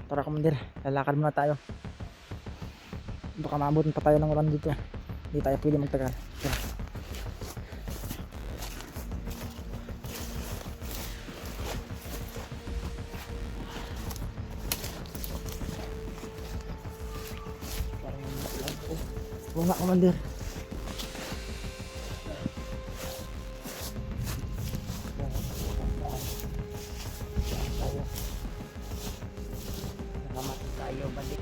Tara commander, lalakad muna tayo. Baka maabutin pa tayo ng ulan dito. Hindi tayo pwede magtagal. Tara. Oo nga commander. Nakamatay tayo balik.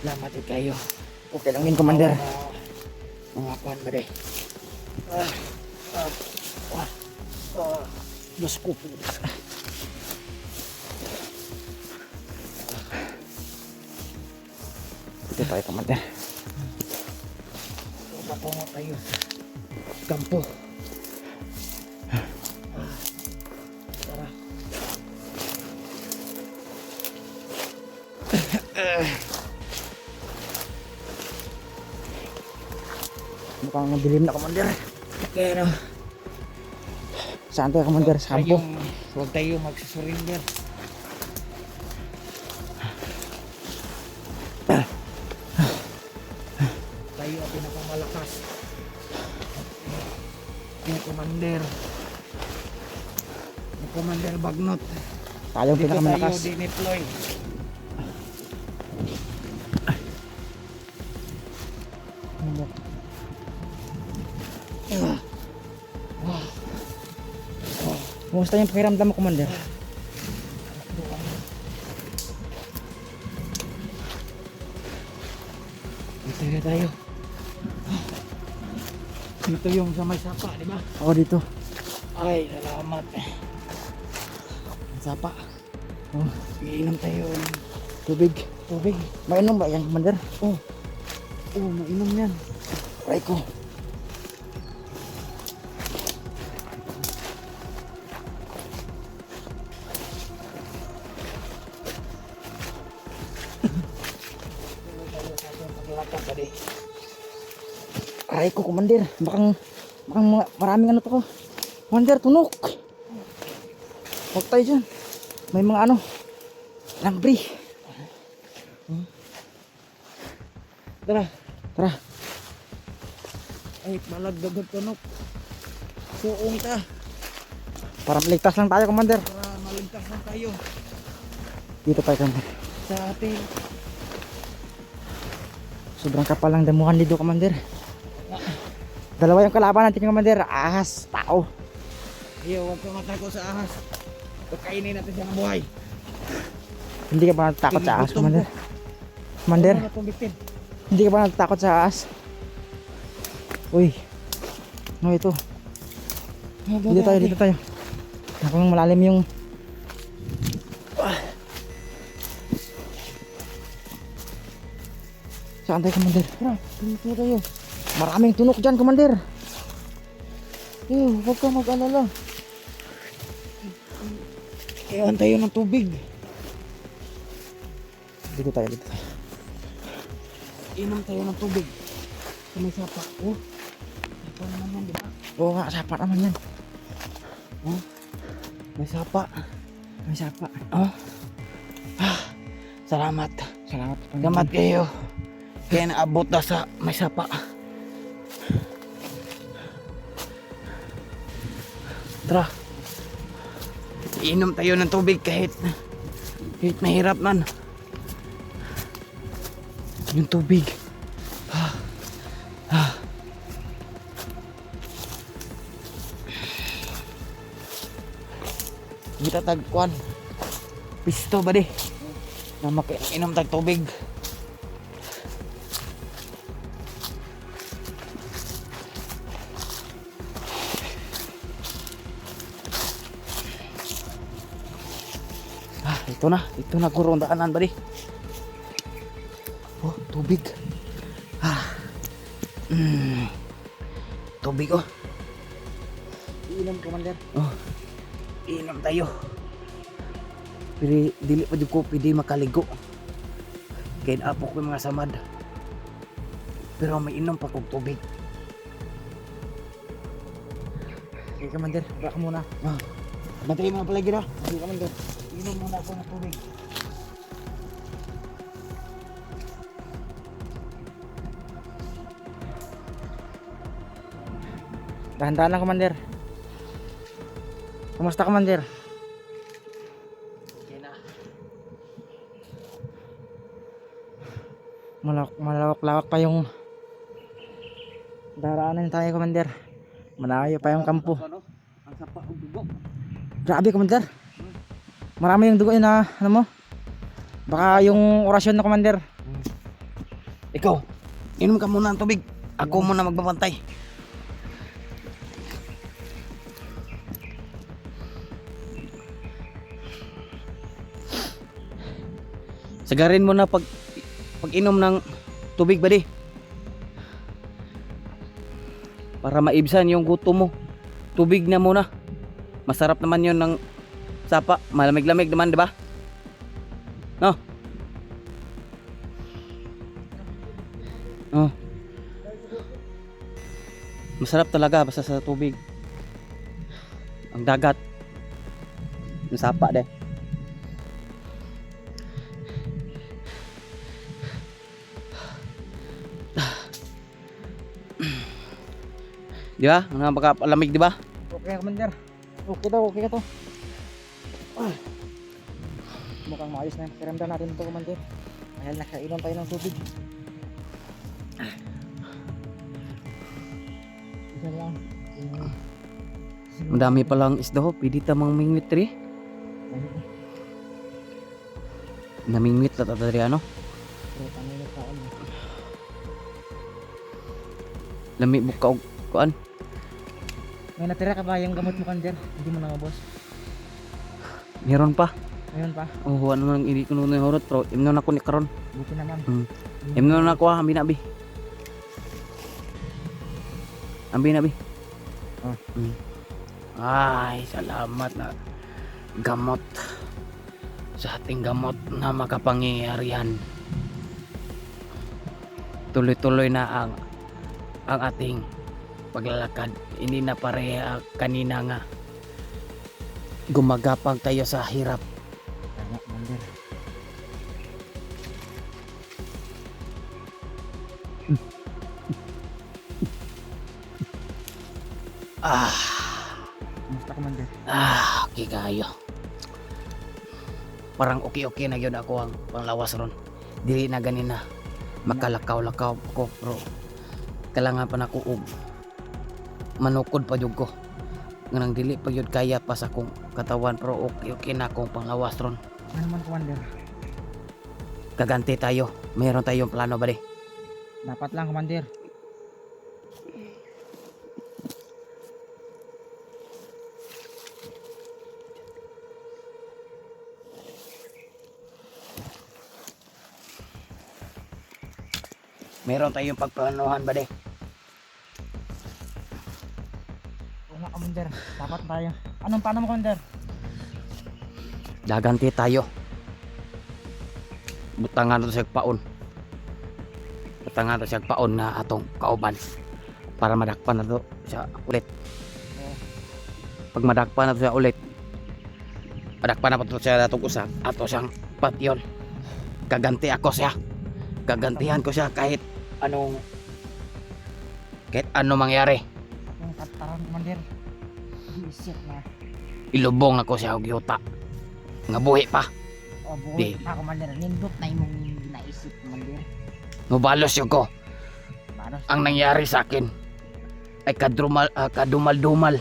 Salamat kayo. Okay lang yun commander. Mga kwan ba rin? Diyos ko. Dito tayo commander. Patungo tayo sa kampo. Tara. Mukhang madilim na commander. Kaya no, Saan tayo commander? Sa kampo. huwag tayo magsusurrender. Tayo ang pinakamalakas. Yung commander. Yung commander Bagnot. Tayo ang pinakamalakas. Dito tayo dineploy. Kumusta yung pakiramdam mo commander? Dito na tayo. Dito yung sa may sapa, di ba? Ako dito. Ay, salamat. Sapa. Oh, iinom tayo ng Tubig. tubig. Mainom ba yan commander? Oh, mainom yan. Aray ko. Aray ko commander. Bakang maraming ano to ko. Commander tunok. Huwag tayo dyan. May mga ano. Lambre. Tara. Tara. Ay, malagdagot tunok. Suong ta. Para maligtas lang tayo commander. Para maligtas na tayo Dito tayo commander. sa ating Sobrang kapal ng damuhan dito commander. Dalawa yung kalaban natin commander. Ahas. Tao. iyo, huwag kang matako sa ahas. Pagkainin natin siya ng buhay. Hindi ka ba natatakot sa ahas commander? Commander. Ano na itong bitin? Hindi ka ba natatakot sa ahas? Uy. Ano ito? Dito tayo. Nakang malalim yung Saan tayo commander? Tara, dito tayo. Maraming tunok dyan commander. Iyo, huwag kang mag-alala. Iwan tayo ng tubig. Dito tayo. Inom tayo ng tubig. Sa may sapa. Oh, sapa naman yan, di ba? Oo nga, sapa naman yan. Oh, may sapa. May sapa. Oh. Salamat. Salamat. Salamat kayo. Kaya naabot na sa may sapa. Tara. Inom tayo ng tubig kahit mahirap man. Yung tubig. Kita tagkuan. Pisto ba di? Na makiinom tag tubig. Ito na kurong daanan ba di? Oh, tubig. Mm. Tubig oh. Iinom commander. Oh. Inom tayo. Pero dili pa jud ko pwede makaligo. Kaya apo ko yung mga samad. Pero may inom pa kong tubig. Sige, Commander. Baka muna. Bantayin mo na palagi na. Sige, Commander. Inom muna ako ng tubig. Dahan-dahan lang, Commander. Kumusta, Commander? Okay na. Malawak-lawak pa yung daraanan tayo, Commander. Malayo pa yung kampo. Ano? Ang sapa og dugo. Grabe, Commander. Marami yung dugo yun na, ano mo? Baka yung orasyon na, Commander. Ikaw, inom ka muna ng tubig. Ako muna magbabantay. Sagarin mo na pag inom ng tubig buddy. Para maibsan yung gutom mo. Tubig na muna. Masarap naman yun ng sapa. Malamig-lamig naman, di ba? No? Oh. Masarap talaga basta sa tubig. Ang dagat. Yung sapa de. Di ba? Napakalamig, di ba? Okay, Commander. Okay daw, okay ka to. Mukhang maayos na yung pakiramdam natin ito, Commander. Dahil nakainom tayo ng tubig. Isa lang. Ang dami palang isda ho. Pwede tamang mingwit rin. Namingwit na tatari ano? Lami buka og kuan. May natira ka ba yung gamot mo, Commander? Hindi mo na boss. Meron pa. Ngayon pa. Oh, ano nang hindi ko nung horot pero imnon ako ni karon. Buti naman. Imnon ako ambi na bi. Ambi na bi. Oh. Ay, salamat na gamot sa ating gamot na makapangyarihan. Tuloy-tuloy na ang ating paglalakad. Hindi na pareha kanina nga gumagapang tayo sa hirap. Tama, Commander. Kumusta, Commander? Okay kayo. Parang okay na yun ako ang panglawas ron. Dili na ganina. Makalakaw-lakaw ko bro. Kailangan pa na ko og manukod pa jud ko. Nganang dili pa yun kaya pa sa akong katawan pero okay na akong panglawas ron. Ano man, Commander? Kaganti tayo. Mayroon tayong plano ba di? Dapat lang, Commander. Mayroon tayong pagplanuhan ba di? Oo nga, Commander. Dapat tayo. Anong paano mo, Commander? Daganti tayo. Butangan to siya paon. Butangan to siya paon na atong kauban. Para madakpan na to siya ulit. Pag madakpan na to siya ulit, madakpan na pa to siya atong usa. Ato siyang patyon. Kaganti ako siya. Gagantihan ko siya kahit anong mangyari. Yung kataran, Commander. Isip na. Ilubong ako siya og yuta. Nga buhi pa. O, Di. buhay pa, Commander. Nindot na imong naisip, Commander. Mubalos yun ko. Paano? Ang nangyari sa akin ay kadumal-dumal.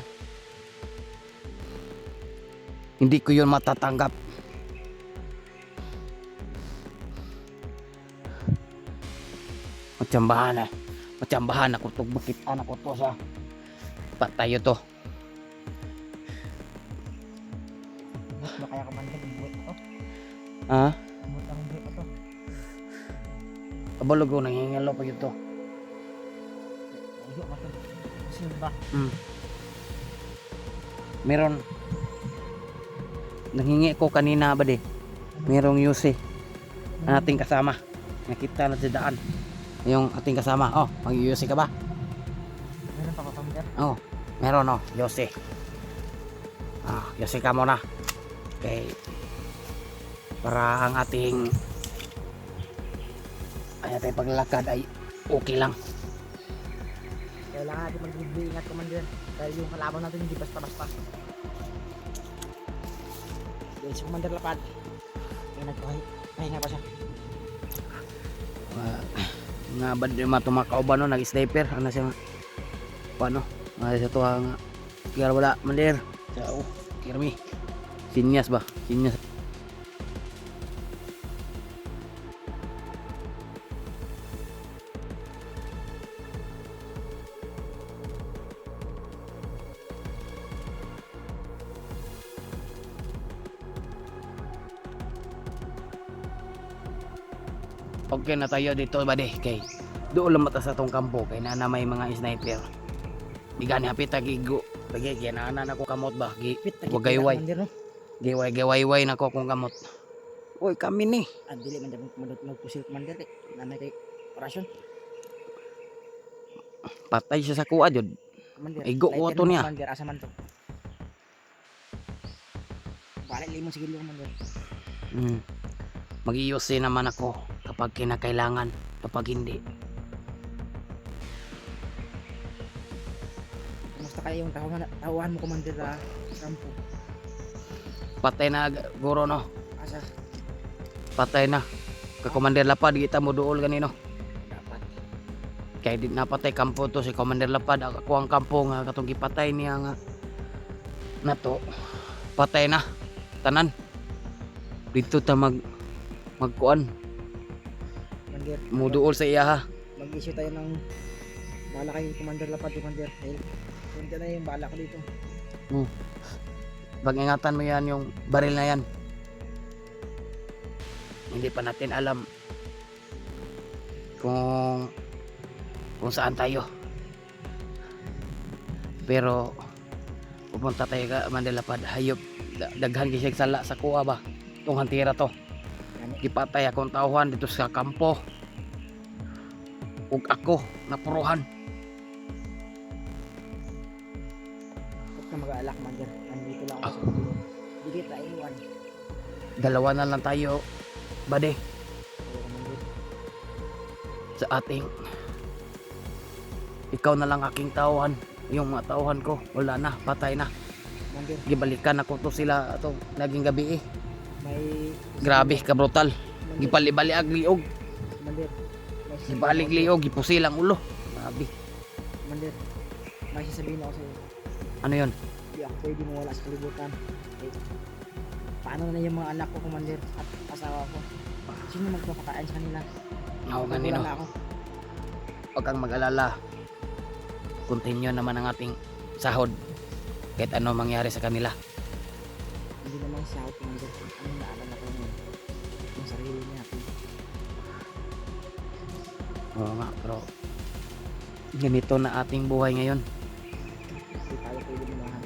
Hindi ko yun matatanggap. Matsambahan ako to. Bakit anak ko to sa patayo to. Bus ba kaya, Commander? Buhay pa to? Ha? Buhay pa to? Kabalog ko nangingalo pa yun to. Ayok ba to? Sino ba? Meron nanghingi ko kanina ba di. Merong Yuse. Ang ating kasama. Nakita na sa daan. Yung ating kasama. Oh, mag-Yuse ka ba? Meron pa Commander. Oh, meron oh, Yose. Yose ka muna. Okay. Para ang ating paglalakad ay okay lang. Kailangan natin mag-ingat Commander. Dahil yung kalaban natin hindi basta-basta. Dahil si Commander Lapad. Ay nagpahinga pa siya. Nga ba di matumakaw ba no, nag-sniper ano siya paano sa tuwa nga kaya wala mandir sa kirmi sinyas ba sinyas. Okay na tayo dito ba di kay doon lang mata sa tong kampo kay na may mga sniper. Di gani hapit gigo. Lagi ginaanan ako kamot ba. Wagayway. Giway nako kung kamot. Oy kami ni. Dili man dapat magpusil Commander eh. Nanay kay orasyon. Patay siya sa kuha jud. Commander. Igo ko to niya. Commander asa man to. Balik limon sige Commander. Mag-iusi naman ako kapag kinakailangan, kapag hindi. Kumusta kayo yung tawahan mo Commander sa kampo? Patay na guro no. Asa? Patay na. Ka Commander Lapad kita mo duol ganino. Dapat. Kay di napatay kampo to si Commander Lapad. Ako ang kampo nga katong gipatay niya nga nato. Patay na. Tanan. Dito ta magkuan. Commander. Muduol sa iya ha. Mag-issue tayo ng bala kay Commander Lapad Commander. Punta na yung bala ko dito. Pag-ingatan mo yan yung baril na yan. Hindi pa natin alam kung saan tayo. Pero pupunta tayo ka Mandelapad. Hayop daghan gisig sala sa kuha ba. Itong hantira to. Gipatay akong tauhan dito sa kampo. Ug ako napuruhan. Huwag na mag-aalak Commander. Nandito lang ako sa dulo. Hindi kita iwan. Dalawa na lang tayo. Bade. Oo Commander. Sa ating ikaw na lang aking tauhan. Yung mga tauhan ko wala na, patay na. Commander. Gibalikan ako to sila to naging gabi eh. May Grabe ka brutal. Commander. Gipali-bali ag liog. Commander. May Gibalik liog, gipusil ang ulo. Grabe. Commander. May sasabihin ako sa'yo. Ano 'yon? Hindi ako pwede mawala sa kalibutan. Eh, paano na yung mga anak ko Commander at asawa ko? Sino magpapakain sa kanila? Ako ganino. Wala na ako. Huwag kang mag-alala. Continue naman ang ating sahod. Kahit ano mangyari sa kanila. Hindi naman siya ako Commander. Ano naalala ko ngayon? Yung sarili natin. Oo nga, pero ganito na ating buhay ngayon. Hindi tayo pwede lumahan.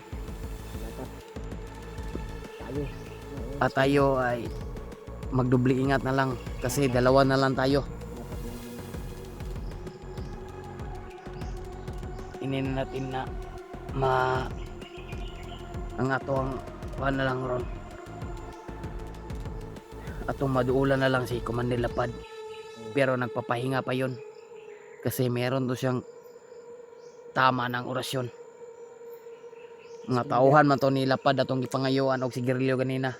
Dapat tayo. At tayo ay magdubli ingat na lang kasi dalawa na lang tayo. Dapat lang naman. Inin natin na ang atong na lang ron. Atong maduulan na lang si Commander Lapad. Pero nagpapahinga pa yon kasi meron to siyang tama ng orasyon. Mga tauhan man to ni Lapad atong gipangayuan og sigarilyo ganina.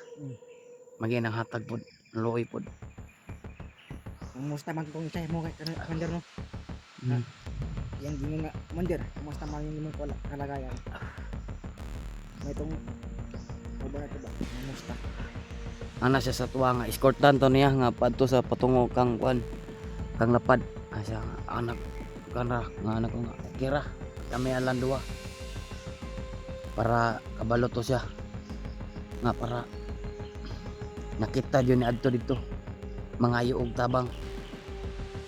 Maginang hatag pod, luoy pod. Ang musta man kung isa mo kay Commander no? Yang di nga Commander, musta man yung imong kalagayan. May itong ba na ito ba? Ang musta. Ana siya sa tuwa nga escortan to niya nga padto sa patungo kang kuan kang Lapad. Asa anak kana nga anak ko nga kira kami alang duwa. Para kabalo to siya. Nga para nakita jud ni adto dito. Mangayo og tabang.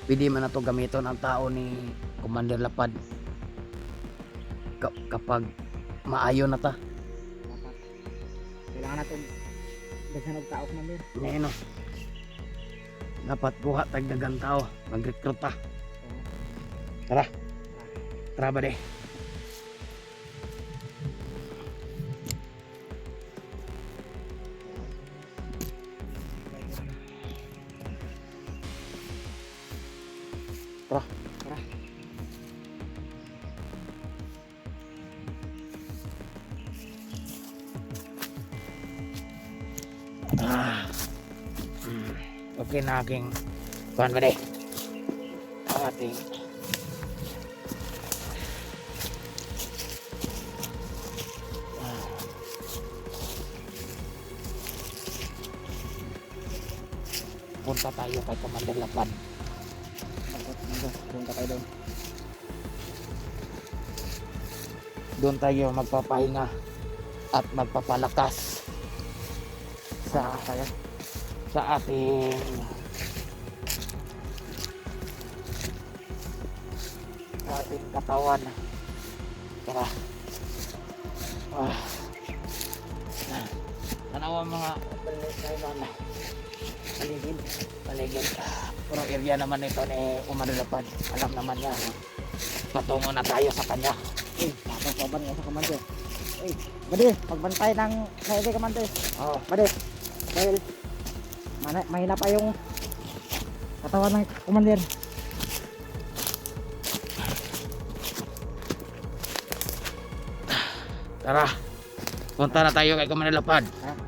Pwede man nato gamiton ang tao ni Commander Lapad. Kapag maayo na ta. Dapat kailangan natin daghan og tao commander. Ngayon no. Dapat kuha tag dagang tao, mag-recruit ta. Oo. Tara. Tara ba de? Tara. Tara. Ah. Okay na aking kuhan ba de? Ang ating punta tayo kay Commander Lapad. Punta tayo doon. Doon tayo magpapahinga at magpapalakas sa ating katawan. Tara. Tanawa mga paligid. Pero area naman ito ni Umanilapad. Alam naman niya. Patungo na tayo sa kanya. Papaban nga sa commander. Bade, pagbantay ng highway commander. Oh, Bade, dahil mahina pa yung katawan ng commander. tara. Punta na tayo kay Umanilapad. Ha?